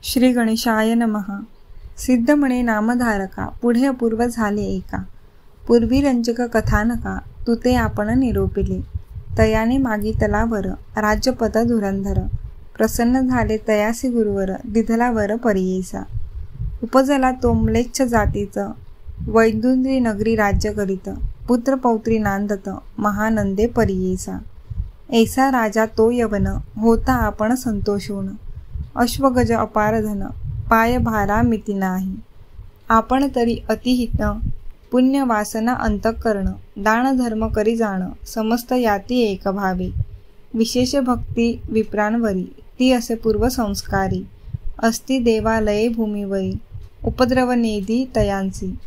श्री गणेशाय नमः. सिद्ध म्हणे नामधारका, पुढे अपूर्व झाले एका. पूर्वी रंजक कथानका, तू ते आपण निरोपिले. तयाने मागितला वर, राज्यपद धुरंधर. प्रसन्न झाले तयासी गुरुवर, दिधला वर परियेसा. उपजला तो म्लेच्छ जातीचं, वैदुंद्री नगरी राज्य करीत. पुत्र पौत्री नांदत, महानंदे परियेसा. ऐसा राजा तो यवन, होता आपण संतोषून. अश्वगज अपार धन, पाय भारा मिती नाही. आपण तरी अतिहित, पुण्य वासना अंतःकरण. दान धर्म करी जाण, समस्त याती एक भावे. विशेष भक्ती विप्रांवरी, ती असे पूर्व संस्कारी. असती देवालये भूमीवरी, उपद्रव नेदी तयांसी.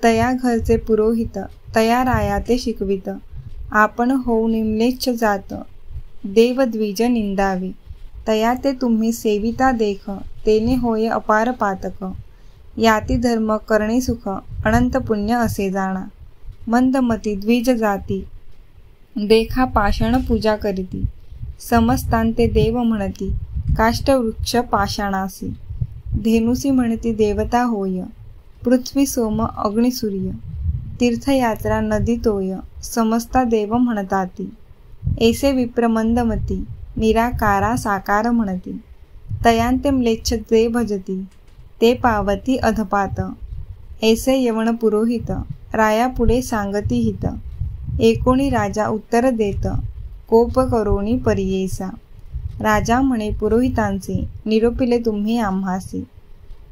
तया घरचे पुरोहित, तया राया ते शिकवित. आपण होऊ निम्लेच्छ जात, देवद्विज निंदावे. तया ते तुम्ही सेविता देख, तेने होय अपार पातक. याती धर्म करणे सुख, अनंत पुण्य असे जाणा. मंदमती द्विज जाती, देखा पाषाण पूजा करीती. समस्तांते देव म्हणती, काष्टवृक्ष पाषाणासी. धेनुसी म्हणती देवता होय, पृथ्वी सोम अग्निसूर्य. तीर्थयात्रा नदी तोय, समस्ता देव म्हणताती. ऐसे विप्र मंदमती, निराकारा साकार म्हणती. तयांते म्लेच्छ जे भजती, ते पावती अधपात. ऐसे यवन पुरोहित, राया पुढे सांगती हित. एकोणी राजा उत्तर देत, कोप करोनी परियेसा. राजा म्हणे पुरोहितांचे, निरोपिले तुम्ही आम्हासी.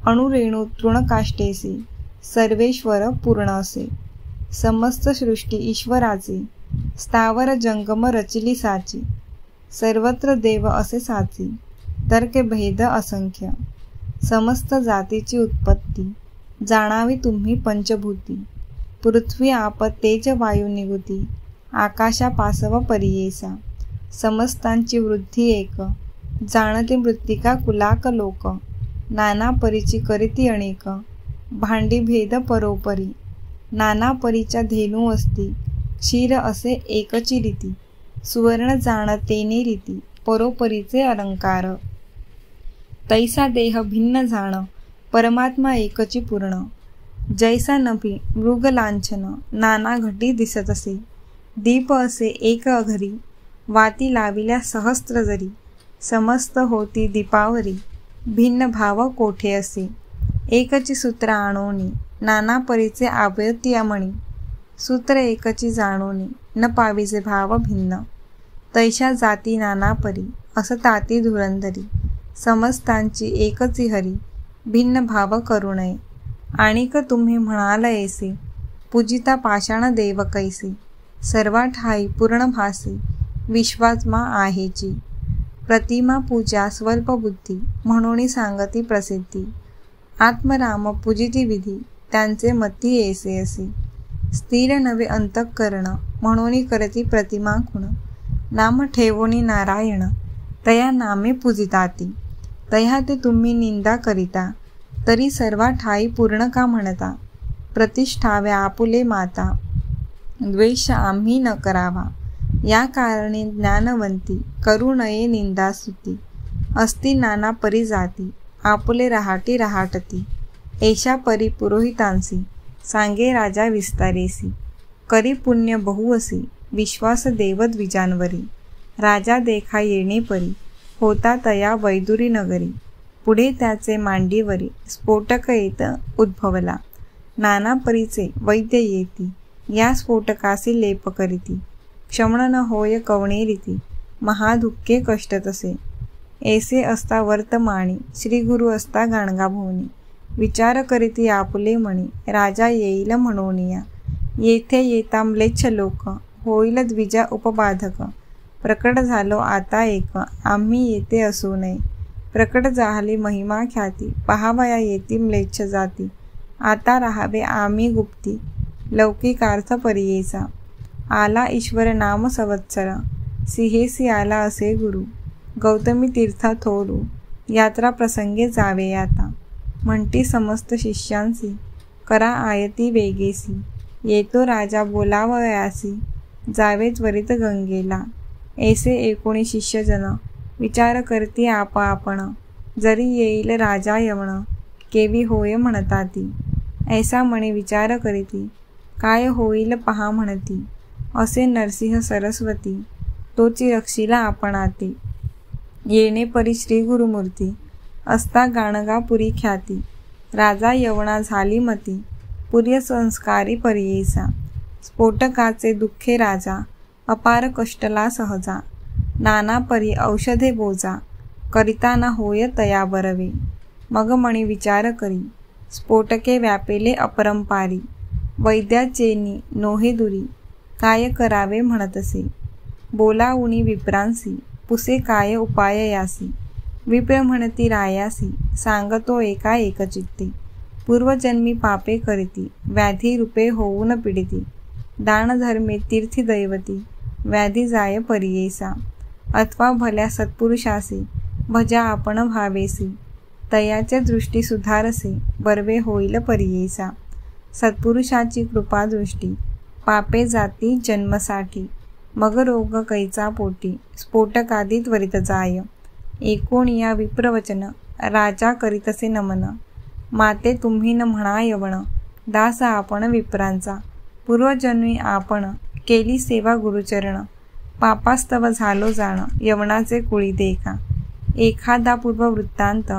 अणुरेणू तृणकाष्टेसी, सर्वेश्वर पूर्ण असे. समस्त सृष्टी ईश्वराची, स्थावर जंगम रचिली साची. सर्वत्र देव असे साची, तर्के भेद असंख्य. समस्त जातीची उत्पत्ती, जाणावी तुम्ही पंचभूती. पृथ्वी आप तेज वायू निगुती, आकाशा पासव परियेसा. समस्तांची वृद्धी एक, जाणते मृत्तिका कुलाक लोक. नाना परीची करीती अनेक, भांडी भेद परोपरी. नाना परीच्या धेनू असती, क्षीर असे एकची रीती. सुवर्ण जाण तेने रीती, परोपरीचे अलंकार. तैसा देह भिन्न जाण, परमात्मा एकची पूर्ण. जैसा नभी मृग लांछन, नाना घटी दिसत असे. दीप असे एक अघरी, वाती लाविल्या सहस्त्र जरी. समस्त होती दीपावरी, भिन्न भाव कोठे असे. एकची सूत्र आणोनी, नाना परीचे आवयती मणी. सूत्र एकची जाणोनी, न पाविजे भाव भिन्न. तैशा जाती नाना परी, असताती धुरंधरी. समस्तांची एकची हरी, भिन्न भाव करू नये. आणिक तुम्ही म्हणाल ऐसे, पूजिता पाषाण देव कैसे. सर्वा ठाई पूर्ण भासी, विश्वात्मा आहेची. प्रतिमा पूजा स्वल्प बुद्धी, म्हणून सांगती प्रसिद्धी. आत्मराम पूजिती विधी, त्यांचे मती ऐसे असे. स्थिर नवे अंतःकरण, म्हणून करती प्रतिमा खुण. नाम ठेवोनी नारायण, तया नामे पूजिताती. तया ते तुम्ही निंदा करिता, तरी सर्वा ठाई पूर्ण का म्हणता. प्रतिष्ठाव्या आपुले माता, द्वेष आम्ही न करावा. या कारणे ज्ञानवंती, करू नये निंदा स्तुती. असती नाना परी जाती, आपुले रहाटी रहाटती. ऐशा परी पुरोहितांसी, सांगे राजा विस्तारेसी. करी पुण्य बहु असी, विश्वास देवद्विजांवरी. राजा देखा येणे परी, होता तया वैदुरी नगरी. पुढे त्याचे मांडीवरी, स्फोटक येत उद्भवला. नाना परीचे वैद्य येती, या स्फोटकासी लेप करीती. क्षमण न होय कवणे रीती, महादुःखे कष्ट तसे. ऐसे असता वर्तमानी, श्रीगुरु असता गाणगाभोवनी. विचार करीती आपुले मणी, राजा येईल म्हणोनिया. येथे येता म्लेच्छ लोक, होईल द्विजा उपबाधक. प्रकट झालो आता एक, आम्ही येथे असू नये. प्रकट झाली महिमा ख्याती, पहावया येती म्लेच्छ जाती. आता राहावे आम्ही गुप्ती, लौकिकार्थ परियेचा. आला ईश्वर नाम संवत्सर, सिंहेसी आला असे गुरु. गौतमी तीर्थ थोरू, यात्रा प्रसंगे जावे आता. म्हणती समस्त शिष्यांसी, करा आयती वेगेसी. येतो राजा बोलावयासी, जावे त्वरित गंगेला. ऐसे एकोणी शिष्यजन, विचार करती आपण. जरी येईल राजा यवण, केवी होय म्हणता ती. ऐसा म्हणे विचार करीती, काय होईल पहा म्हणती. असे नरसिंह सरस्वती, तोची रक्षिला आपणाती. येणे परी श्री गुरुमूर्ती, असता गाणगा पुरी ख्याती. राजा यवणा झाली मती, पुर्य संस्कारी परियेसा. स्फोटकाचे दुःखे राजा, अपार कष्टला सहजा. नाना परी औषधे बोजा, करिताना होय तया बरवे. मग मणी विचार करी, स्फोटके व्यापेले अपरंपारी. वैद्याचेनी नोहे दुरी, काय करावे म्हणतसे. बोला उणी विप्रांसी, पुसे काय उपाय यासी. विप्र म्हणती रायासी, सांगतो एका एकचित्ते. पूर्वजन्मी पापे करीती, व्याधी रूपे होऊन पीडिती. दानधर्मे तीर्थी दैवती, व्याधी जाय परियेसा. अथवा भल्या सत्पुरुषासी, भजा आपण भावेसी. तयाच्या दृष्टी सुधारसे, बर्वे होईल परियेसा. सत्पुरुषाची कृपादृष्टी, पापे जाती जन्मसाठी. मग रोग कैचा पोटी, स्फोटकादी त्वरित जाय. एकोणिया विप्रवचन, राजा करीतसे नमन. माते तुम्ही न म्हणा यवण, दास आपण विप्रांचा. पूर्वजन्मी आपण, केली सेवा गुरुचरण. पापास्तव झालो जाण, यवनाचे कुळी देखा. एखादा पूर्व वृत्तांत,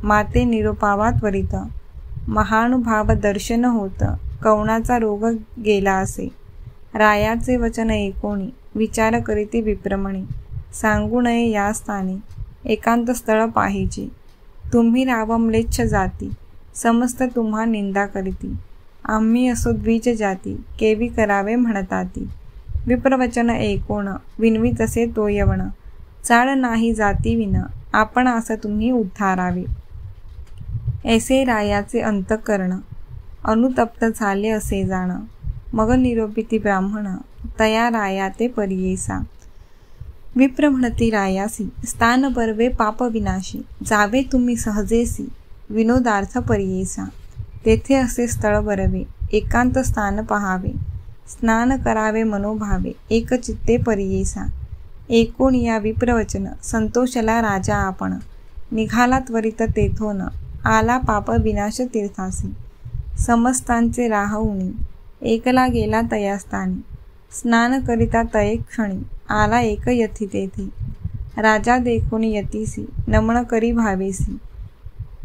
माते निरोपावा त्वरित. महानुभाव दर्शन होत, कवणाचा रोग गेला असे. रायाचे वचन एकोणी, विचार करीती विप्रमणी. सांगू नये या स्थानी, एकांत स्थळ पाहिजे. तुम्ही राव म्लेच्छ जाती, समस्त तुम्हा निंदा करीती. आम्ही असो द्विज जाती, केवी करावे म्हणताती. विप्रवचन एकोण, विनवी तसे तो यवण. चाळ नाही जाती विन, आपण असं तुम्ही उद्धारावे. ऐसे रायाचे अंतःकरण, अनुतप्त झाले असे जाण. मग निरोपिती ब्राह्मण, तया राया ते परियेसा. विप्र म्हणती रायासी, स्थान बर्वे पाप विनाशी. जावे तुम्ही सहजेसी, विनोदार्थ परियेसा. तेथे असे स्थळ बरवे, एकांत स्थान पहावे. स्नान करावे मनोभावे, एकचित्ते परियेसा. एकोणिया विप्रवचन, संतोषला राजा आपण. निघाला त्वरित तेथोन, आला पाप विनाश तीर्थासी. समस्तांचे राहउनी, एकला गेला तयास्थानी. स्नान करिता तये क्षणी, आला एक यथी तेथे. राजा देखून यतीसी, नमन करी भावेसी.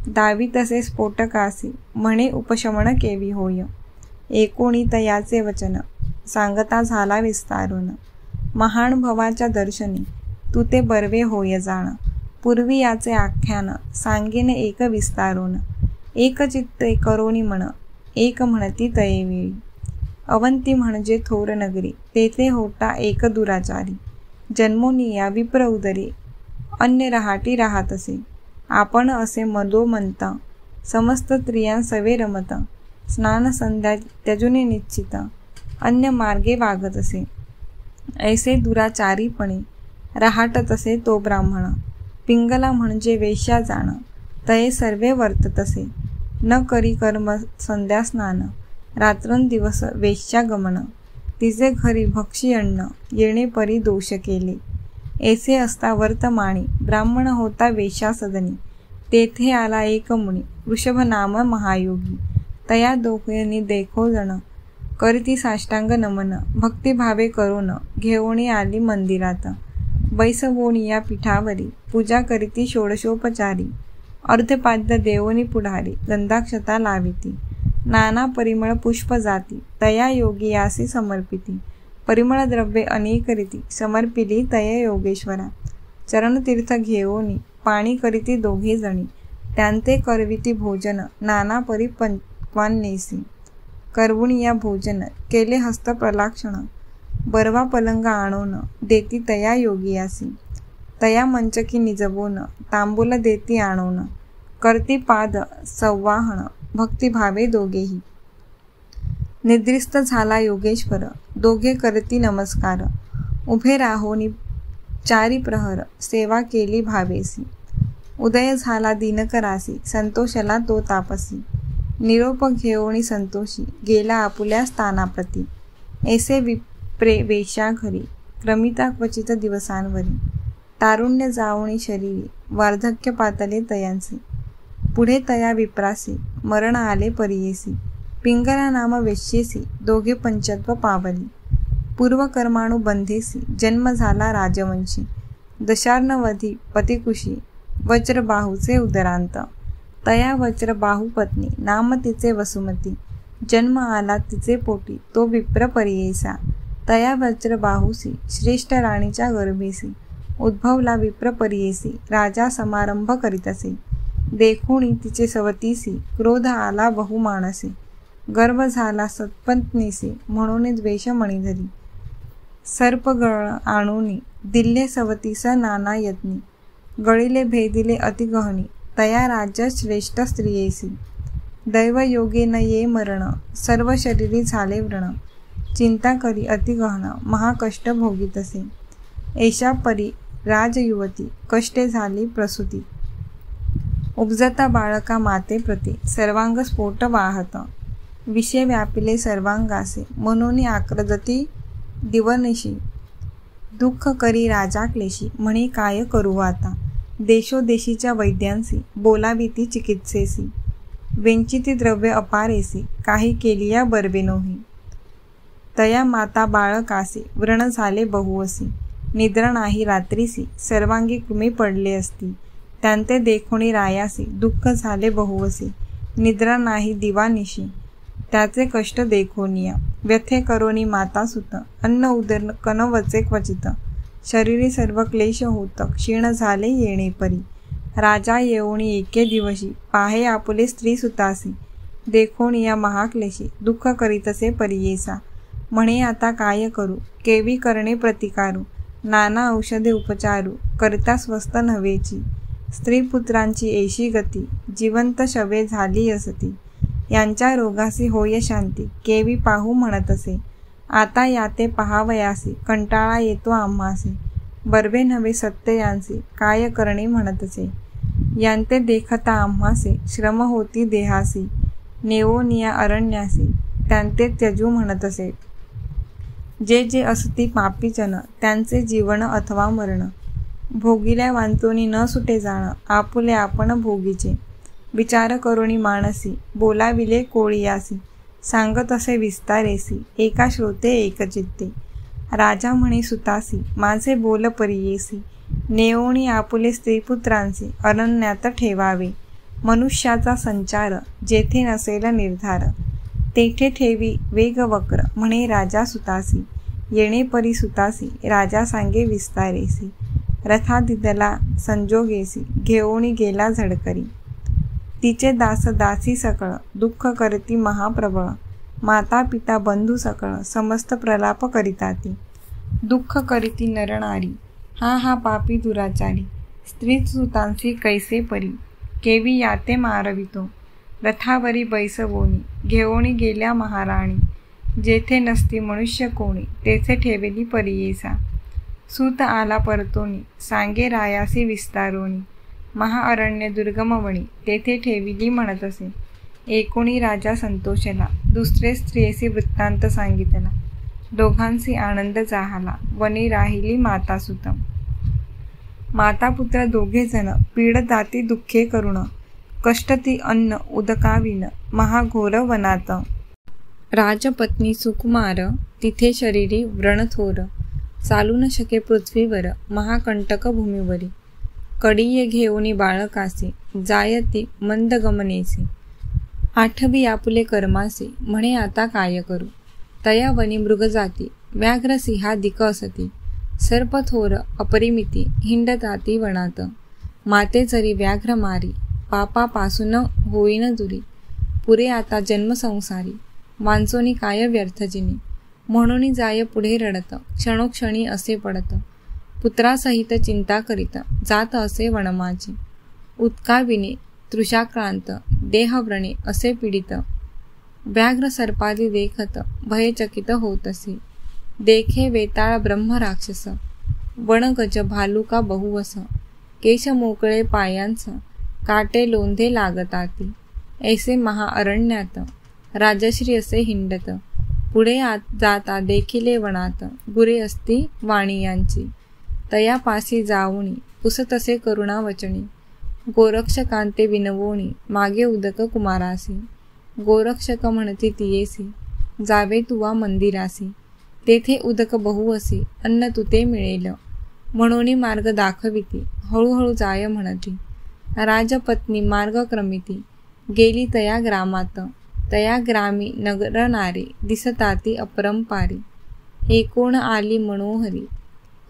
दावी तसे स्फोटकासी, म्हणे उपशमन केवी होय. एकोणी तयाचे वचन, सांगता झाला विस्तारून. महानुभवाच्या दर्शनी, तू ते बर्वे होय जाण. पूर्वी याचे आख्यान, सांगेन एक विस्तारून. एक चित्ते करोनी मन, एक म्हणती तये वेळी. अवंती म्हणजे थोर नगरी, तेथे होता एक दुराचारी. जन्मोनिया विप्र उदरी, अन्य रहाटी राहतसे. आपण असे मदोमंत, समस्त स्त्रियां सवे रमत. स्नान संध्या त्यजुने निश्चित, अन्य मार्गे वागत असे. ऐसे दुराचारीपणे राहत असे तो ब्राह्मण. पिंगला म्हणजे वेश्या जाण, तये सर्वे वर्ततसे. न करी कर्म संध्या स्नान, रात्रंदिवस वेश्या गमन. तिचे घरी भक्षी अन्न, येणे परी दोष केले. ऐसे असता वर्तमानी, ब्राह्मण होता वेश्या सदनी. तेथे आला एक मुनी, वृषभ नाम महायोगी. तया दोघांनी देखो जण, करीती साष्टांग नमन. भक्तिभावे करून, घेऊणी आली मंदिरात. बैसवोनिया पीठावरी, पूजा करीती षोडशोपचारी. अर्धपाद्य देवोनी पुढारी, गंधाक्षता लाविती. नाना परिमळ पुष्प जाती, तया योगियासी समर्पिती. परिमळ द्रव्ये अनेक रीती, समर्पिली तया योगेश्वरा. चरणतीर्थ घेऊनी, पाणी करीती दोघे जणी. त्यांते करविती भोजन, नाना परी पंक्वान्नेसी. करवून या भोजन, केले हस्त प्रलाक्षण. बरवा पलंग आणून, देती तया योगियासी. तया मंचकी निजवून, तांबूल देती आणून. करती पाद संवाहन, भक्तिभावे दोघेही. निद्रिस्त झाला योगेश्वर, दोघे करती नमस्कार. उभे राहोनी चारी प्रहर, सेवा केली भावेसी. उदय झाला दिनकरासी, संतोषला तो तापसी. निरोप घेऊनी संतोषी, गेला आपुल्या स्थानाप्रती. ऐसे विप्रे वेश्या घरी, क्रमिता क्वचित दिवसांवरी. तारुण्य जावणी शरीरी, वार्धक्य पातले तयांसी. पुढे तया विप्रासी मरण आले परियेसी. पिंगला नाम वेश्येसी दोघे पंचत्व पावली. पूर्वकर्माणू बंधेसी जन्म झाला राजवंशी. दशार्णवधी पतिकुशी वज्रबाहूचे उदरांत. तया वज्रबाहू पत्नी नाम तिचे वसुमती. जन्म आला तिचे पोटी तो विप्र परियेसा. तया वज्रबाहूसी श्रेष्ठ राणीच्या गर्भेसी. उद्भवला विप्र परियेसी राजा समारंभ करीतसे. देखोणी तिचे सवतीसी क्रोध आला बहुमानसी. गर्भ झाला सत्पत्नीसी म्हणून द्वेष मणिधरी. सर्पगळ आणूनी दिल्ले सवतीस नाना यत्नी. गळिले भेदिले अतिगहनी तया राज्य श्रेष्ठ स्त्रियेसी. दैवयोगे न ये मरण सर्व शरीरी झाले व्रण. चिंता करी अतिगहन महाकष्ट भोगीतसे. एषा परी राजयुवती कष्टे झाली प्रसूती. उपजता बाळका माते प्रती सर्वांग स्फोट वाहत. विषय व्यापिले सर्वांगासे म्हणून आक्रदती दिवनिशी. दुःख करी राजा क्लेशी म्हणे काय करू आता. देशोदेशीच्या वैद्यांसी बोलावी ती चिकित्सेसी. वेंचिती द्रव्य अपारेसी काही केलिया बरबेनोही. तया माता बाळकासी व्रण झाले बहुअसी. निद्रा नाही रात्रीसी सर्वांगी कृमी पडले असती. त्यांते देखोणी रायासी दुःख झाले बहुअसी. निद्रा नाही दिवानिशी त्याचे कष्ट देखोनिया. व्यथे करोनी माता सुत अन्न उदर कनवचे क्वचित. शरीरी सर्व क्लेश होत क्षीण झाले येणे परी. राजा येऊणी एके दिवशी पाहे आपुले स्त्री सुतासी. देखोणी या महाक्लेशी दुःख करीतसे परियेसा. म्हणे आता काय करू केवी करणे प्रतिकारू. नाना औषधे उपचारू करिता स्वस्त नव्हेची. स्त्रीपुत्रांची ऐशी गती जिवंत शवे झाली असती. यांच्या रोगासी होय शांती केवी पाहू म्हणत असे. आता याते पहावयासी कंटाळा येतो आम्हासी. बर्वे नव्हे सत्य यांसी काय करणे म्हणत असे. यांते देखता आम्हासे श्रम होती देहासी. नेवोनिया अरण्यासी त्यांते त्यजू म्हणत असे. जे जे असती पापीजन त्यांचे जीवन अथवा मरण. भोगिल्या वांचोनी न सुटे जाण आपुले आपण भोगीचे. विचार करोनी मानसी बोलाविले कोळियासी. सांगत असे विस्तारेसी एका श्रोते एकचित्ते. राजा म्हणे सुतासी माझे बोल परियेसी. नेओणी आपुले स्त्रीपुत्रांचे अरण्यात ठेवावे. मनुष्याचा संचार जेथे नसेल निर्धार. तेथे ठेवी वेगवक्र म्हणे राजा सुतासी. येणे परी सुतासी राजा सांगे विस्तारेसी. रथादिदला संजोगेसी घेऊणी गेला झडकरी. तिचे दास दासी सकळ दुःख करती महाप्रबळ. माता पिता बंधू सकळ समस्त प्रलाप करिताती. दुःख करीती नरनारी हा हा पापी दुराचारी. स्त्री सुतांसी कैसे परी केवी याते मारवितो. रथावरी बैसवोनी घेऊणी गेल्या महाराणी. जेथे नसती मनुष्य कोणी तेथे ठेवेली परियेसा. सूत आला परतोनी सांगे रायासी विस्तारोनी. महाअरण्य दुर्गमवणी तेथे ठेविली म्हणत असे. एकोणी राजा संतोषला दुसरे स्त्रियेसी वृत्तांत सांगितला. दोघांसी आनंद जाहला वनी राहिली माता सुत. माता पुत्र दोघे जण पीड दाती दुःखे करुण. कष्टती अन्न उदकाविन महाघोर वनात. राजपत्नी सुकुमार तिथे शरीरी व्रणथोर. चालू न शके पृथ्वीवर महाकंटक भूमीवरी. कडीये घेऊनी बाळकासी जायती मंदगमनेसी. आठवी आपुले कर्मासी म्हणे आता काय करू. तया वनी मृगजाती व्याघ्र सिंहादिक असती. सर्पथोर अपरिमिती हिंडताती वनात. माते जरी व्याघ्र मारी पापापासून होईन दुरी. पुरे आता जन्मसंसारी वांचोनी काय व्यर्थजिनी. म्हणून जाय पुढे रडत क्षणोक्षणी असे पडत. पुत्रासहित चिंता करीत जात असे वनमाची. उत्काविने तृषाक्रांत देहव्रणे असे पीडित. व्याघ्र सर्पादी देखत भयचकित होत असे. देखे वेताळ ब्रह्म राक्षस वनगज भालुका बहुवस. केश मोकळे पायांस काटे लोंधे लागताती. ऐसे महाअरण्यात राजश्री असे हिंडत. पुढे जाता देखिले वनात गुरे असती वाणियांची. तयापासी जाऊणी पुसतसे करुणा वचनी. गोरक्षकांते विनवोणी मागे उदक कुमारासी. गोरक्षक म्हणती तियेसी जावे तुवा मंदिरासी. तेथे उदक बहु असी अन्न तुते मिळेल. म्हणून मार्ग दाखविती हळूहळू जाय म्हणती. राजपत्नी मार्ग क्रमिती गेली तया ग्रामात. तया ग्रामी नगर नारी दिसताती अपरंपारी. एकोण आली मनोहरी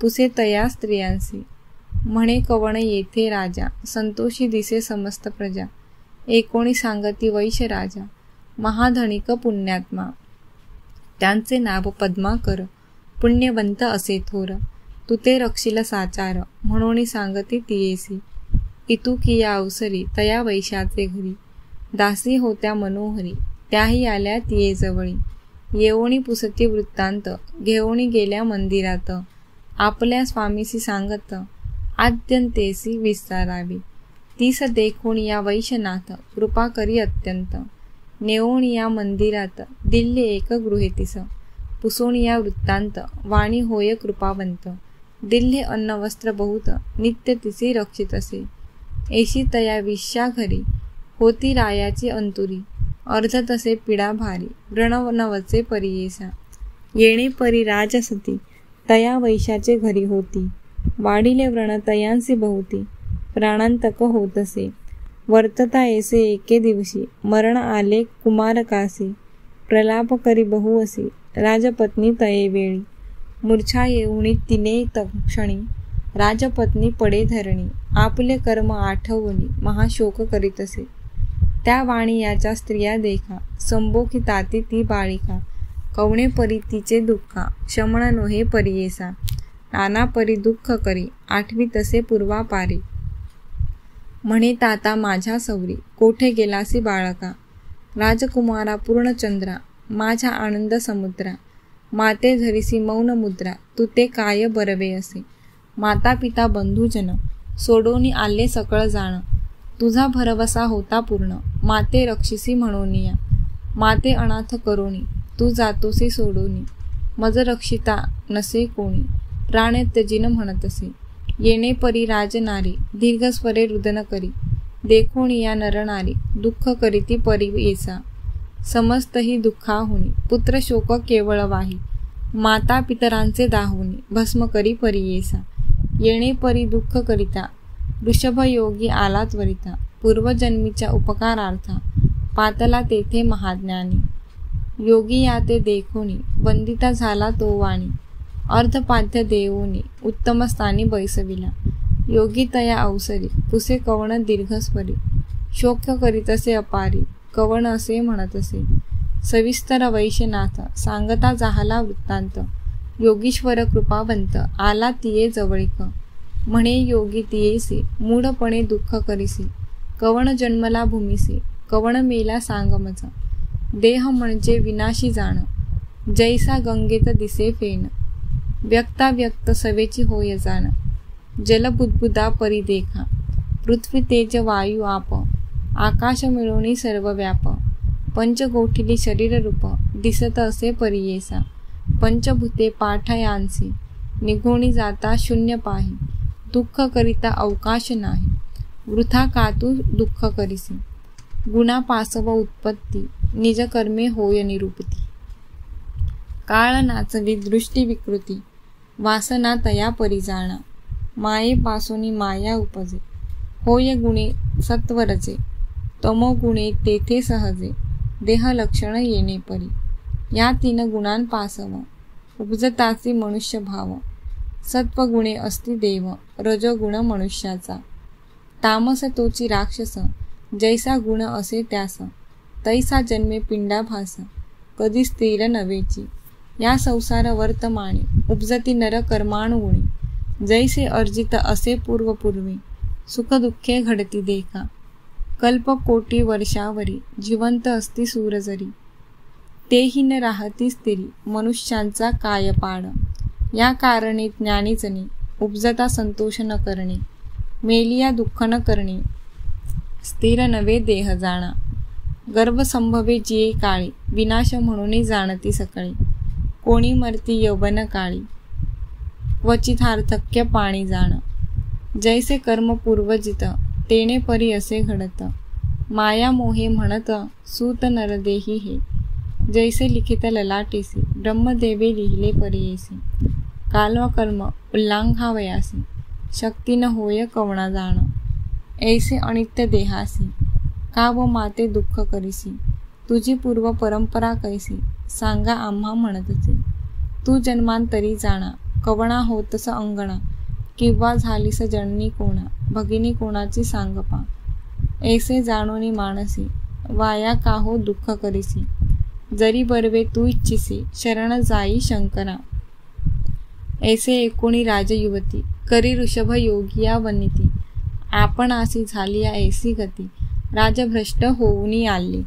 पुसे तया स्त्रियांसी. म्हणे कवण येथे राजा संतोषी दिसे समस्त प्रजा. एकोणी सांगती वैश्य राजा महाधनिक पुण्यात्मा. त्यांचे नाव पद्माकर पुण्यवंत असे थोर. तू ते रक्षिल साचार म्हणून सांगती तियेसी. इतुकिया अवसरी तया वैश्याचे घरी. दासी होत्या मनोहरी त्याही आल्या तिये जवळी. येवणी पुसती वृत्तांत घेऊणी गेल्या मंदिरात. आपल्या स्वामीसी सांगत आद्यंतेसी विस्तारावी. तीस देखून या वैश्यनाथ कृपा करी अत्यंत. नेऊन या मंदिरात दिल्ली एक गृहे तिस. पुसोण या वृत्तांत वाणी होय कृपावंत. दिल्ली अन्न वस्त्र बहुत नित्य तिसी रक्षित असे. एशी तया विश्या घरी होती रायाची अंतुरी. अर्ध तसे पिडा भारी व्रणवचे परियेसा. येणे परी राजसती तया वैश्याचे घरी होती. वाढिले व्रण तयांसी बहुती प्राणांतक होतसे. वर्तता येसे एके दिवशी मरण आले कुमारकासी. प्रलाप करी बहु असी राजपत्नी तये वेळी. मूर्छा येऊनी तिने तक्षणी राजपत्नी पडे धरणी. आपले कर्म आठवणी महाशोक करीतसे. त्या वाणी याच्या स्त्रिया देखा संबोखिताती ती बाळिका. कवणे परी तिचे दुःखा शमन नोहे परियेसा. नाना परी दुःख करी आठवी तसे पूर्वापारी. म्हणे ताता माझ्या सौरी कोठे गेलासी बाळका. राजकुमारा पूर्णचंद्रा माझ्या आनंद समुद्रा. माते धरिसी मौन मुद्रा तू ते काय बरवे असे. माता पिता बंधुजन सोडोनी आले सकळ जाण. तुझा भरवसा होता पूर्ण माते रक्षिसी म्हणूनिया. माते अनाथ करोनी तू जातोसी सोडोनी. मज रक्षिता नसे कोणी प्राण त्यजिन म्हणतसे. येणे परी राजनारी दीर्घस्वरे रुदन करी. देखोणी या नरनारी दुःख करीती परी येसा. समस्त ही दुःखाहुनी पुत्र शोक केवळ वाही. माता पितरांचे दाहुनी भस्म करी परी येसा. येणे परी दुःख करिता वृषभ योगी आला त्वरिता. पूर्वजन्मीच्या उपकारार्था पातला तेथे महाज्ञानी. योगी या ते देखोनी वंदिता झाला तो वाणी. अर्धपाद्य देवोनी उत्तम स्थानी बैसविला. योगी तया अवसरी पुसे कवण दीर्घस्वरी. शोक करीतसे अपारी कवण असे म्हणतसे. सविस्तर वैश्यनाथ सांगता जाहला वृत्तांत. योगीश्वर कृपावंत आला तिये जवळिक. म्हणे योगी तियेसी मूढपणे दुःख करीसी. कवण जन्मला भूमीसी कवण मेला सांगमचा. देह म्हणजे विनाशी जाण जैसा गंगेत दिसे फेन. व्यक्ता व्यक्त सवेची होय जाण जलबुद्बुदा परी देखा. पृथ्वी तेज वायू आप आकाश मिळवणी सर्व व्याप. पंचगोठिली शरीर रूप दिसत असे परियेसा. पंचभूते पाठयांसी निघोणी जाता शून्य पाही. दुःख करिता अवकाश नाही वृथा कातू दुःख करिसी. गुणा पासव उत्पत्ती निज कर्मे होय निरूपती. काळ नाचवी दृष्टी विकृती वासना तया परिजाणा. माये पासोनी माया उपजे होय गुणे सत्वरजे. तमोगुणे तेथे सहजे देह लक्षण येणे परी. या तीन गुणांपासव उपजताची मनुष्य भाव. सत्वगुणे असती देव रजोगुण मनुष्याचा. तामस तोची राक्षस जैसा गुण असे त्यास. तैसा जन्मे पिंडाभास कधी स्थिर नवेची. या संसार वर्तमाने उपजती नर कर्मानुगुणी. जैसे अर्जित असे पूर्वपूर्वी सुख दुःखे घडती देखा. कल्प कोटी वर्षावरी जिवंत असती सूरजरी. तेही न राहती स्थिरी मनुष्यांचा कायपाड. या कारणे ज्ञानीजनी उपजता संतोष न करणे. मेलिया दुःख न करणे स्थिर नवे देह जाणा. गर्भ संभवे जिये काळी विनाश म्हणून जाणती सकळी. कोणी मरती यौवन काळी. क्वचितार्थक्य पाणी जाण। जैसे कर्म पूर्वजित तेने परी असे घडत। माया मोहे म्हणत सूत नरदेही हे। जैसे लिखित ललाटेसी ब्रह्मदेवे लिहिले परियेसी। कालवा कर्म उल्लांघावयासी शक्ती न होय कवणा जाण। ऐसे अनित्य देहासी का व माते दुःख करीसी। तुझी पूर्व परंपरा कैसी सांगा आम्हा म्हणतसे। तू जन्मांतरी जाणा कवणा होतस अंगणा। किंवा झालीस जननी कोणा भगिनी कोणाची सांग पा। ऐसे जाणोनी मानसी वाया का हो दुःख करीसी। जरी बरवे तू इच्छिसी शरण जाई शंकरा। ऐसे एकोणी राजयुवती करी ऋषभ योगिया वनिती। आपण आसी झालिया ऐसी गती राजभ्रष्ट होऊनी आले।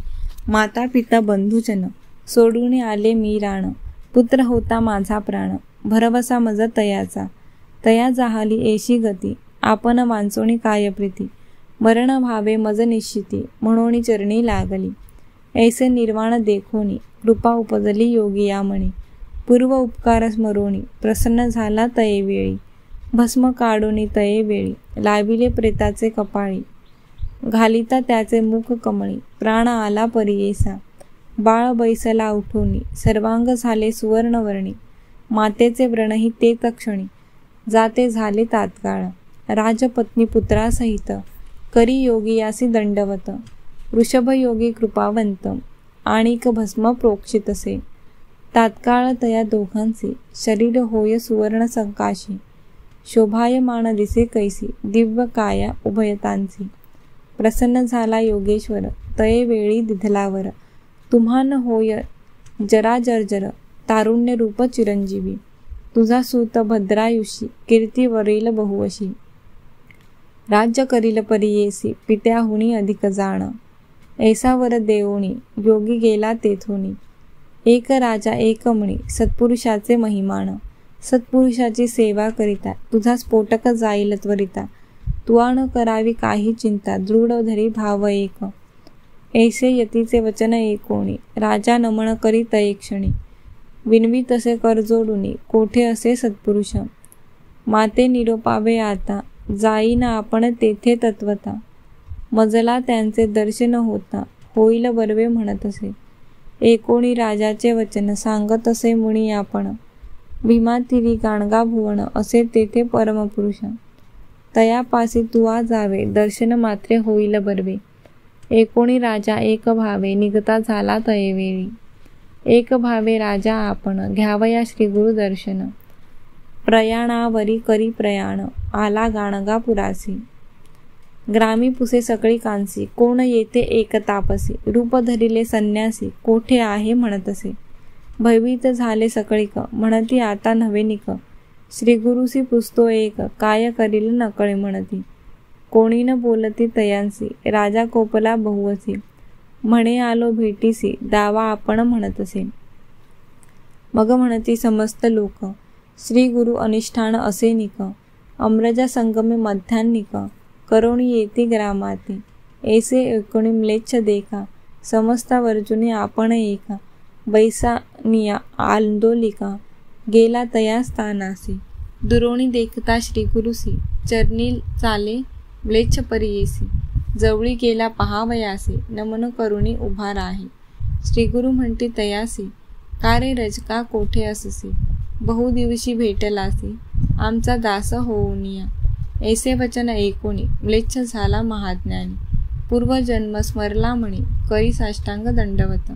माता पिता बंधुजन सोडून आले मी राण। पुत्र होता माझा प्राण भरवसा मज तयाचा। तया जाहली ऐशी गती आपण वांचोणी काय प्रीती। मरण भावे मज निश्चिती म्हणोनी चरणी लागली। ऐसे निर्वाण देखोनी कृपा उपजली योगिया म्हणी। पूर्व उपकार स्मरोणी प्रसन्न झाला तये वेळी। भस्म काढोनी तये वेळी लाविले प्रेताचे कपाळी। घालिता त्याचे मुख कमळी प्राण आला परियेसा। बाळ बैसला उठोनी सर्वांग झाले सुवर्णवर्णी। मातेचे व्रणही ते तक्षणी जाते झाले तात्काळ। राजपत्नी पुत्रासहित करी योगियासी दंडवत। वृषभ योगी कृपावंत आणिक भस्म प्रोक्षितसे। तात्काळ तया दोघांचे शरीर होय सुवर्ण संकाशी। शोभायमान दिसे कैसी दिव्य काया उभयतांची। प्रसन्न झाला योगेश्वर तये वेळी दिधलावर। तुम्हान होय जरा जर्जर तारुण्य रूप चिरंजीवी। तुझा सूत भद्रायुषी कीर्ती वरील बहुवशी। राज्य करील परियेसी पित्याहुनी अधिक जाण। ऐसा वर देवोनी योगी गेला तेथोनी। एक राजा एक म्हणी सत्पुरुषाचे महिमान। सत्पुरुषाची सेवा करिता तुझा स्फोटक जाईल त्वरिता। तुआ न करावी काही चिंता दृढ धरी भाव एक। ऐसे यतीचे वचन एकोणी राजा नमन करी तये क्षणी। विनवी तसे कर जोडुनी कोठे असे सत्पुरुष। माते निरोपावे आता जाईना आपण तेथे तत्वता। मजला त्यांचे दर्शन होता होईल बर्वे म्हणत असे। एकोणी राजाचे वचन सांगत असे मुनी आपण। भीमातिरी गाणगा भुवन असे तेथे परमपुरुष। तयापासी तुआ जावे दर्शन मात्रे होईल बर्वे। एकोणी राजा एक भावे निघता झाला तये वेळी। एक भावे राजा आपण घ्यावया श्री गुरु दर्शन। प्रयाणावरी करी प्रयाण आला गाणगापुरासी। ग्रामी पुसे सकळी कांसी कोण येते एक तापसी। रूप धरिले संन्यासी कोठे आहे म्हणतसे। भयभीत झाले सकळीक म्हणती आता नव्हे निक। श्री गुरुसी पुसतो एक काय करील नकळे म्हणती। कोणी न बोलती तयांसी राजा कोपला बहुवसी। म्हणे आलो भेटीसी दावा आपण म्हणतसे। मग म्हणती समस्त लोक श्री गुरु अनिष्ठान असे निक। अम्रजा संगमे मध्यान्निक करोणी येती ग्रामाती। ऐसे एकोणी म्लेच्छ देखा समस्ता वर्जुने आपण एका। बैसानिया आंदोलिका गेला तया स्थानासी। दुरोणी देखता श्री गुरुसी चरणी चाले म्लेच्छ परियेसी। जवळी गेला पहावयासी नमन करुणी उभा राही। श्री गुरु म्हणती तयासी का रे रजका कोठे अससी। बहुदिवशी भेटलासी आमचा दास होऊनिया। ऐसे वचन ऐकोणी म्लेच्छ झाला महाज्ञानी। पूर्वजन्म स्मरला म्हणी करी साष्टांग दंडवत।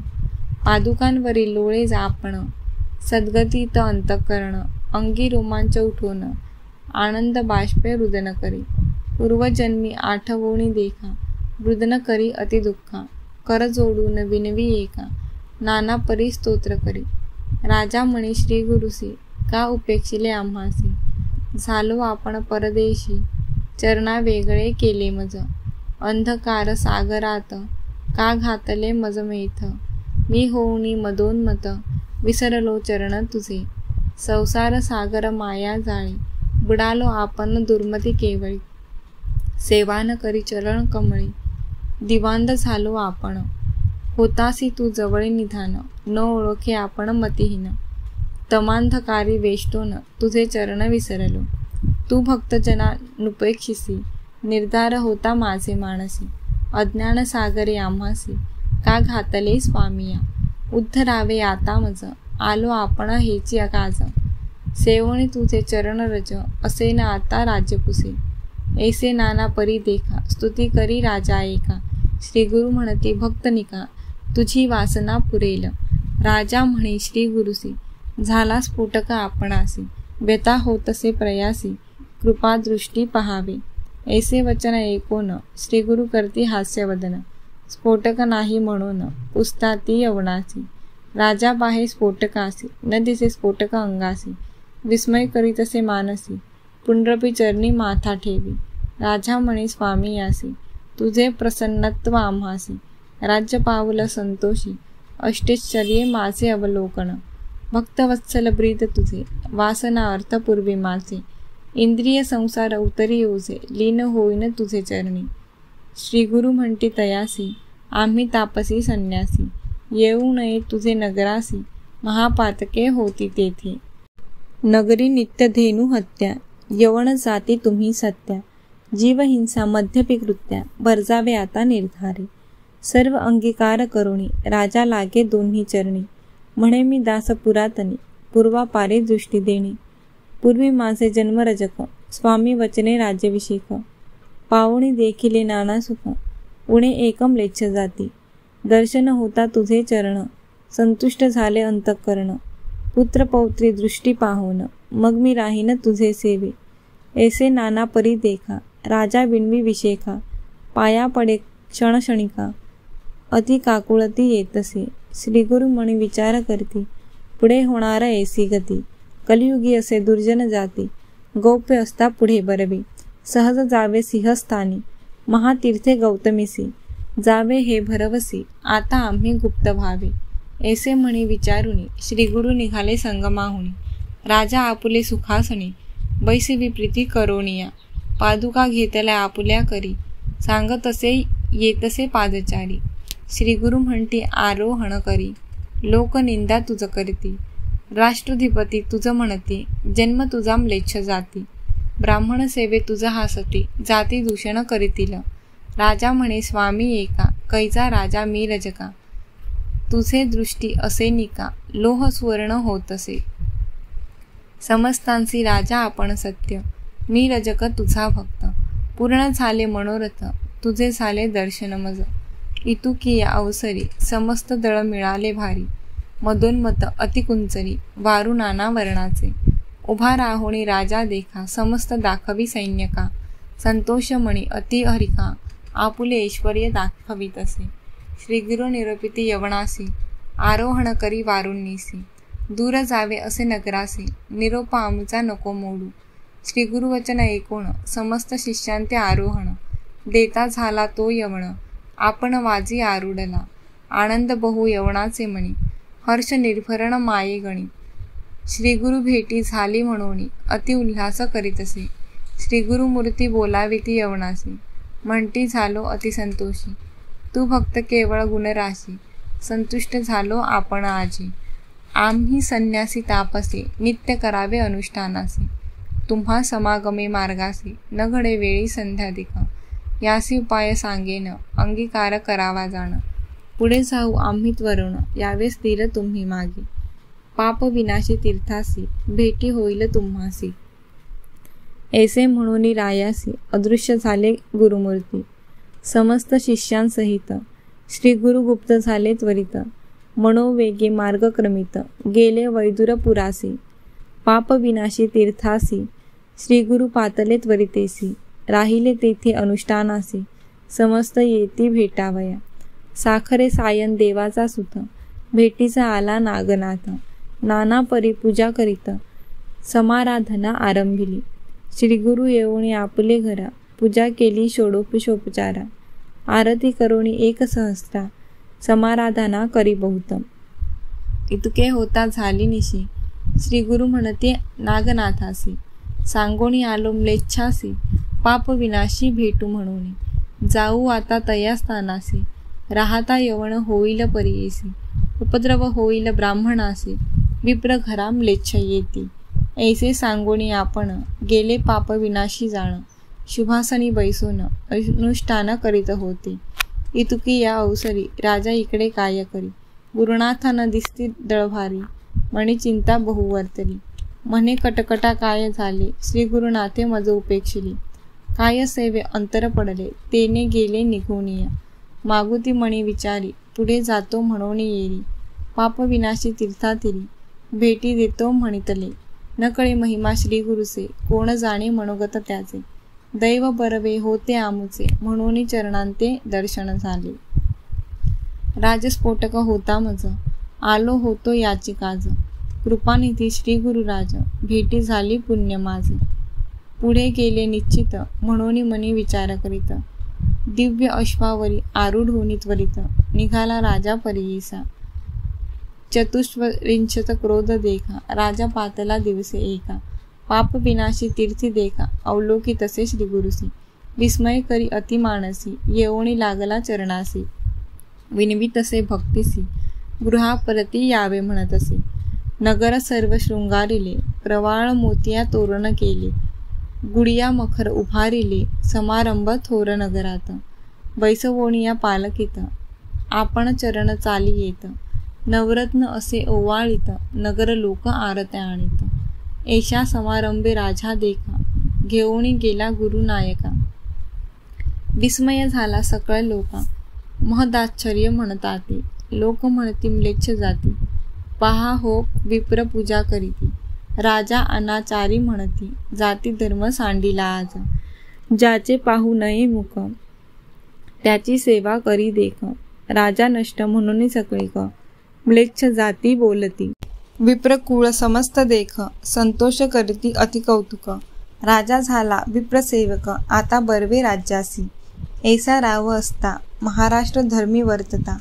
पादुकांवरील लोळे जापण सद्गतीत अंतःकरण। अंगी रोमांच उठवण आनंद बाष्पे रुदन करी। पूर्वजन्मी आठवोणी देखा रुदन करी अति दुःखा। कर जोडून विनवी एका नाना परी स्तोत्र करी। राजा म्हणे श्री गुरुसी का उपेक्षिले आम्हासी। झालो आपण परदेशी चरणा वेगळे केले मज। अंधकार सागरात का घातले मज मेथ। मी होऊनी मदोन्मत विसरलो चरण तुझे। संसार सागर माया जाळी बुडालो आपण दुर्मती केवळी। सेवा न करी चरण कमळी दिवांद झालो आपण। होतासी तू जवळे निधान न ओळखे आपण मतिहीन। तमांधकारी वेष्टोन तुझे चरण विसरलो. तू भक्तजनानुपेक्षिसी निर्धार होता माझे मानसी. अज्ञान सागरे आम्हासी का घातले स्वामिया. उद्धरावे आता मज आलो आपण हेची काज. सेवणी तुझे चरण रज असे न आता राज्यपुसे. ऐसे नाना परी देखा स्तुती करी राजा एका. श्री गुरु म्हणते भक्तनिका तुझी वासना पुरेल. राजा म्हणे श्री गुरुसी झाला स्फोटक आपणासी. व्यथा होतसे प्रयासी कृपादृष्टी पहावे. ऐसे वचन ऐकोन श्री गुरु करती हास्यवदन. स्फोटक नाही म्हणून पुसताती यवनासी. राजा बाहे स्फोटकासी न दिसे स्फोटक अंगासी. विस्मय करीतसे मानसी पुंड्रपी चरणी माथा ठेवी. राजा म्हणे स्वामी यासी तुझे प्रसन्नत्व आम्हासी. राज्य पावल संतोषी अष्टेश्चर्ये माझे अवलोकन. भक्तवत्सल ब्रीद तुझे वासना अर्थ पूर्वी माझे. इंद्रिय संसार उतरी ओझे लीन होईन तुझे चरणी. श्री गुरु म्हणती तयासी आम्ही तापसी संन्यासी. येऊ नये तुझे नगरासी महापातके होती तेथे. नगरी नित्यधेनु हत्या यवण जाती तुम्ही सत्या. जीवहिंसा मध्यपी कृत्या बरजावे आता निर्धारी. सर्व अंगीकार करुणी राजा लागे दोन्ही चरणी. म्हणे मी दास पुरातनी पूर्वापारी दृष्टी देणी. पूर्वी माझे जन्मरजक स्वामी वचने राज्याभिषेक. पावणी देखिले नाना सुख उणे एकम लेच्छ जाती. दर्शन होता तुझे चरण संतुष्ट झाले अंतःकरण. पुत्र पौत्री दृष्टी पाहोन मग मी राहीन तुझे सेवे. ऐसे नाना परी देखा राजा विणवी विषेखा. पाया पडे क्षणक्षणिका अति काकुळती येतसे. श्री गुरु म्हणी विचार करती पुढे होणार ऐसी गती. कलियुगी असे दुर्जन जाती गौप्य असता पुढे बरवी. सहज जावे सिंहस्थानी महातीर्थे गौतमीसी. जावे हे भरवसी आता आम्ही गुप्त व्हावे. ऐसे म्हणी विचारुनी श्री गुरु निघाले संगमाहुनी. राजा आपुले सुखासनी बैसी प्रीती करोनिया. पादुका घेतल्या आपुल्या करी सांगत असे येतसे पादचारी. श्री गुरु म्हणती आरोहण करी लोक निंदा तुझ करती. राष्ट्रधिपती तुझ म्हणती जन्म तुझा म्लेच्छ जाती. ब्राह्मण सेवे तुझ हासती जाती दूषण करीतील. राजा म्हणे स्वामी एका कैचा राजा मी रजका. तुझे दृष्टी असे निका लोह सुवर्ण होतसे. समस्तांसी राजा आपण सत्य मी रजक तुझा भक्त. पूर्ण झाले मनोरथ तुझे झाले दर्शन मज. इतुकिया अवसरी समस्त दळ मिळाले भारी. मदोन्मत अतिकुंचरी वारू नाना वर्णाचे. उभा राहोणी राजा देखा समस्त दाखवी सैन्यका. संतोष मणी अति हरिका आपुले ऐश्वर्य दाखवित असे. श्री गुरु निरोपिती यवनासी आरोहण करी वारुणीसी. दूर जावे असे नगरासी निरोप आमुचा नको मोडू. श्री गुरुवचन ऐकोण समस्त शिष्यांते आरोहण. देता झाला तो यवण आपण वाजी आरुडला. आनंद बहु यवनाचे मणी हर्ष निर्भरण माये गणी. श्री गुरु भेटी झाली म्हणून अति उल्हास करीतसे. श्री गुरु मूर्ती बोलाविती यवनासी म्हणती झालो अति संतोषी. तू भक्त केवळ गुणराशी संतुष्ट झालो आपण आजी. आम्ही संन्यासी तापसे नित्य करावे अनुष्ठानासी. तुम्हा समागमे मार्गासी न घडे वेळी संध्याधिक. यासी उपाय सांगेन अंगीकार करावा जाण. पुढे जाऊ आम्ही त्वरण यावे स्थिर तुम्ही मागे. पाप विनाशी तीर्थासी भेटी होईल तुम्हासी. ऐसे म्हणून रायासी अदृश्य झाले गुरुमूर्ती. समस्त शिष्यांसहित श्री गुरु गुप्त झाले त्वरित. मनोवेगे मार्गक्रमित गेले वैदुरपुरासी. पाप विनाशी तीर्थासी श्री गुरु पातले त्वरितेसी. राहिले तेथे अनुष्ठानासी समस्त येती भेटावया. साखरे सायन देवाचा सुत भेटीचा आला नागनाथ. नाना परी पूजा करीत समाराधना आरंभिली. श्री गुरु येऊनी आपले घरा पूजा केली षोडोपचारा. आरती करोणी एक सहस्रा समाराधना करी बहुतम. इतके होता झाली निशी श्री गुरु म्हणते नागनाथासी. सांगोणी आलो म्लेच्छासी पाप विनाशी भेटू म्हणून. जाऊ आता तया स्थानासी राहता यवण होईल परियेसी. उपद्रव होईल ब्राह्मणासी विप्र घरा म्लेच्छ येती. ऐसे सांगोनी आपण गेले पाप विनाशी जाण. शुभासनी बैसून अनुष्ठान करीत होते. इतुकी या अवसरी राजा इकडे काय करी. गुरुनाथा न दिसती दळभारी. म्हणे चिंता बहुवर्तली. म्हणे कटकटा काय झाले. श्री गुरुनाथे मज उपेक्षिली. काय सेवे अंतर पडले. तेने गेले निघूनिया. मागुती मणी विचारी. पुढे जातो म्हणून येरी. पाप विनाशी तीर्थातिरी. भेटी देतो म्हणितले. न कळे महिमा श्री गुरुसे. कोण जाणे मनोगत त्याचे. दैव बरवे होते आमुचे. म्हणून चरणांते दर्शन झाले. राजस्फोटक होता मज. आलो होतो याची काज. कृपानिधी श्री गुरुराज. भेटी झाली पुण्य माझे. पुढे गेले निश्चित. म्हणून मनी विचार करीत. दिव्य अश्वावरी आरूढ होनी त्वरित. निघाला राजा परियेसा. चतुष्वरिंशत क्रोध देखा. राजा पातला दिवसे एका. पाप विनाशी तीर्थी देखा. अवलोकी तसे श्री गुरुसी. विस्मय करी अति मानसी. येवणी लागला चरणासी. विनवी तसे भक्तीसी. गृहा परती यावे म्हणतसे. नगर सर्व शृंगारिले. प्रवाळ मोतिया तोरण केले. गुडिया मखर उभारिले. समारंभ थोर नगरात. बैसवोनिया पालकीत. आपण चरण चाली येत. नवरत्न असे ओवाळीत. नगर लोक आरत्या आणीत. ऐशा समारंभे राजा देखा. घेऊनी गेला गुरुनायका. विस्मय झाला सकळ लोका. महदाश्चर्य म्हणताती. लोक म्हणती म्लेच्छ जाती. पहा हो विप्र पूजा करीती. राजा अनाचारी म्हणती. जाती धर्म सांडिला आज. ज्याचे पाहू नये मुख. त्याची सेवा करी देख. राजा नष्ट म्हणून सकळीक. म्लेच्छ जाती बोलती. विप्र कुळ समस्त देख. संतोष करीती अति कौतुक. राजा झाला विप्रसेवक. आता बर्वे राज्यासी. ऐसा राव असता. महाराष्ट्र धर्मी वर्तता.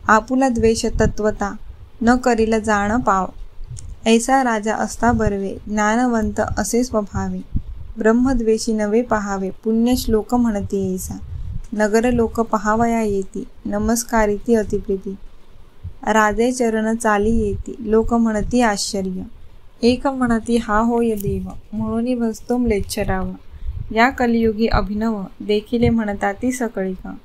आपुला द्वेष तत्वता. न करील जाण पाव. ऐसा राजा असता बर्वे. ज्ञानवंत असे स्वभावे. ब्रह्मद्वेषी नवे पहावे. पुण्य श्लोक म्हणती ऐसा. नगर लोक पहावया येती. नमस्कारिती अतिप्रीती. राजे चरण चाली येती. लोक म्हणती आश्चर्य. एक म्हणती हा होय देव. म्हणून भसतो म्लेच्छराव. या कलियुगी अभिनव. देखिले म्हणताती सकळीका.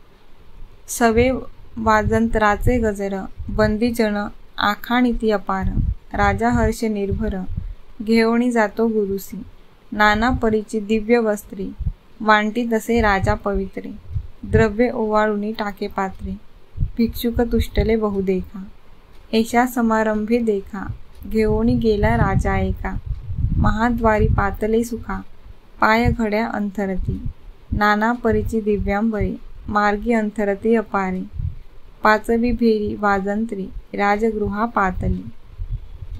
सवे वाजंत्राचे गजर. बंदीजन आखाणिती अपार. राजा हर्ष निर्भर. घेऊणी जातो गुरुसी. नाना परीची दिव्य वस्त्री. वांटी तसे राजा पवित्रे. द्रव्य ओवाळूनी टाके पात्रे. भिक्षुक तुष्टले बहुदेखा. ऐशा समारंभे देखा. घेऊणी गेला राजा एका. महाद्वारी पातले सुखा. पाय घड्या अंथरती. नाना परीची दिव्यांबरे. मार्गी अंथरती अपारे. पाचवी भेरी वाजंत्री. राजगृहा पातली.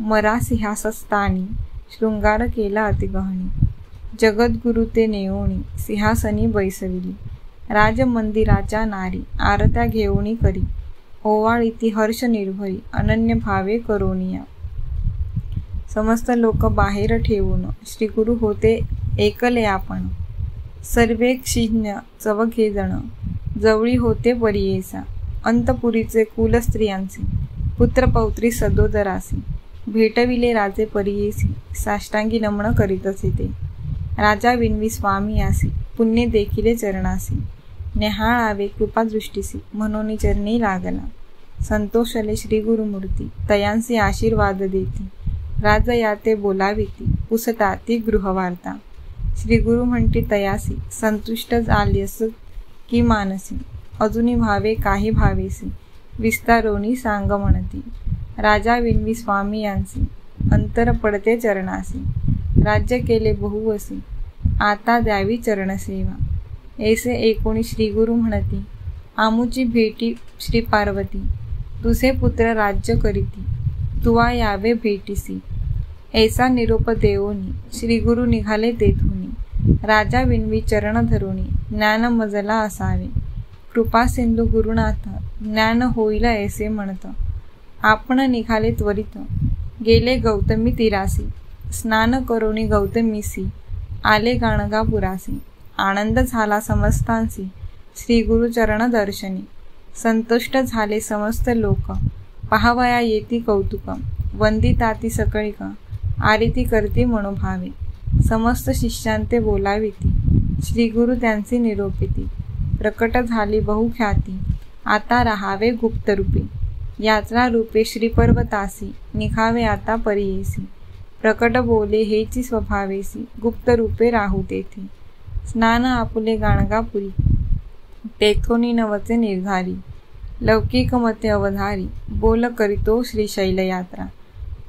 मरा सिंहासस्थानी. शृंगार केला अतिगहनी. जगद्गुरु ते नेओणी. सिंहासनी बैसविली. राजमंदिराच्या नारी. आरत्या घेऊणी करी. ओवाळीती हर्ष निर्भरी. अनन्य भावे करोनिया. समस्त लोक बाहेर ठेवून. श्रीगुरु होते एकले आपण. सर्वे क्षिण्य चवघे जण. जवळी होते परियेसा. अंतपुरीचे कुल स्त्रियांचे. पुत्रपौत्री सदोदरासी. भेटविले राजे परियेसी. साष्टांगी नमन करीतसे ते. राजा विनवी स्वामी यासी. पुण्य देखिले चरणासी. न्याहाळावे कृपादृष्टीसी. म्हणून चरणी लागला. संतोषले श्री गुरुमूर्ती. तयांसी आशीर्वाद देती. राजा याते बोलाविती. पुसता ती गृहवार्ता. श्री गुरु म्हणती तयासी. संतुष्ट झालीस की मानसी. अजूनी भावे काही भावेसी. विस्तारोनी सांग म्हणती. राजा विनवी स्वामी यांसी. अंतर पडते चरणासी. राज्य केले बहुवसी. आता द्यावी चरणसेवा. ऐसे एकोणी श्रीगुरु म्हणती. आमुची भेटी श्री पार्वती. तुझे पुत्र राज्य करीती. तुवा यावे भेटीसी. ऐसा निरोप देवोनी. श्रीगुरु निघाले तेथुनी. राजा विनवी चरण धरुणी. ज्ञान मजला असावे. कृपा सिंधू गुरुनाथ. ज्ञान होईल ऐसे म्हणत. आपण निघाले त्वरित. गेले गौतमी तीरासी. स्नान करोनी गौतमीसी. आले गाणगापुरासी. आनंद झाला समस्तांसी. श्री गुरुचरण दर्शनी. संतुष्ट झाले समस्त लोक. पाहावया येती कौतुक. वंदिताती सकळिका आरिती करती मनोभावे समस्त शिष्यांते बोलाविती श्रीगुरु त्यांची निरोपिती प्रकट झाली बहुख्याती आता राहावे गुप्तरूपी यात्रा रूपे श्रीपर्वतासी निघावे आता परियेसी प्रकट बोले हेची स्वभावेसी गुप्त रूपे राहू तेथे स्नान आपुले गाणगापुरी तेथोनी नवचे निर्धारी लौकिक मते अवधारी बोल करीतो श्रीशैल यात्रा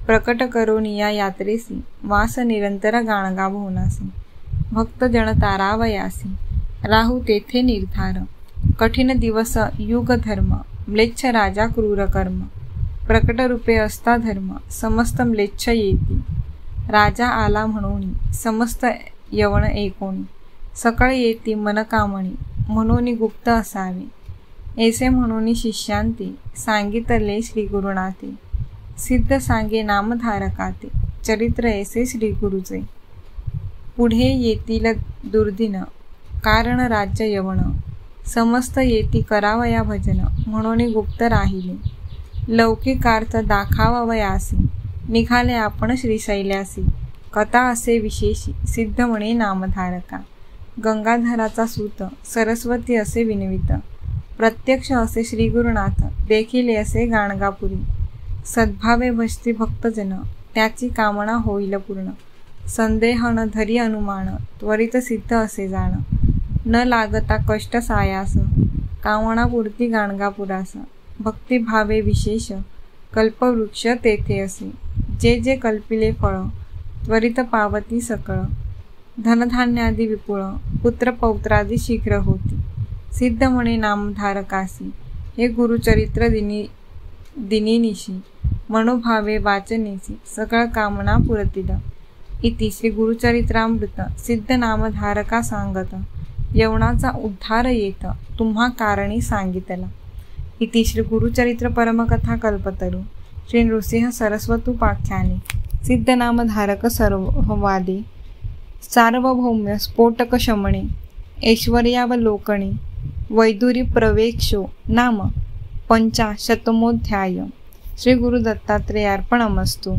प्रकट करोनी या यात्रेसी वास निरंतर गाणगा भुवनासी भक्त जन तारावयासी राहू तेथे निर्धार कठीण दिवस युग धर्म म्लेच्छ राजा क्रूर कर्म प्रकट रूपे असता धर्म समस्त म्लेच्छ येती राजा आला म्हणून समस्त यवण एकोणी सकळ येती मनकामणी म्हणून गुप्त असावे ऐसे म्हणून शिष्यांते सांगितले श्री गुरुनाथे सिद्ध सांगे नामधारकाते चरित्र ऐसे श्री गुरुचे पुढे येतील दुर्दिन कारण राज्य यवण समस्त येती करावया भजन म्हणून गुप्त राहिले लौकिकार्थ दाखावयासी निघाले आपण श्रीशैल्यासी कथा असे विशेषी सिद्ध म्हणे नामधारका गंगाधराचा सूत सरस्वती असे विनवित प्रत्यक्ष असे श्री गुरुनाथ देखील असे गाणगापुरी सद्भावे भजती भक्तजन त्याची कामना होईल पूर्ण संदेह न धरी अनुमान त्वरित सिद्ध असे जाण न लागता कष्ट सायास कामनापूर्ती गाणगापुरास भक्तिभावे विशेष कल्पवृक्ष तेथे असे जे जे कल्पिले फळ त्वरित पावती सकळ धनधान्यादी विपुळ पुत्रपौत्रादी शीघ्र होती सिद्ध म्हणे नामधारकासी हे गुरुचरित्र दिनीनिशी मनोभावे वाचनेसी सकळ कामना पुरतील इति श्री गुरुचरित्रामृत सिद्ध नामधारका सांगत यवनाचा उद्धार येत तुम्हा कारणी सांगितला इति श्री गुरुचरित्र परमकथा कल्पतरू श्री नृसिंह सरस्वतुपाख्याने सिद्ध नामधारक सर्ववादे सार्वभौम्य स्फोटक शमणे ऐश्वर्यावलोकने वैदुरी प्रवेक्षो नाम 50 श्री गुरु दत्तात्रेयार्पणमस्तु।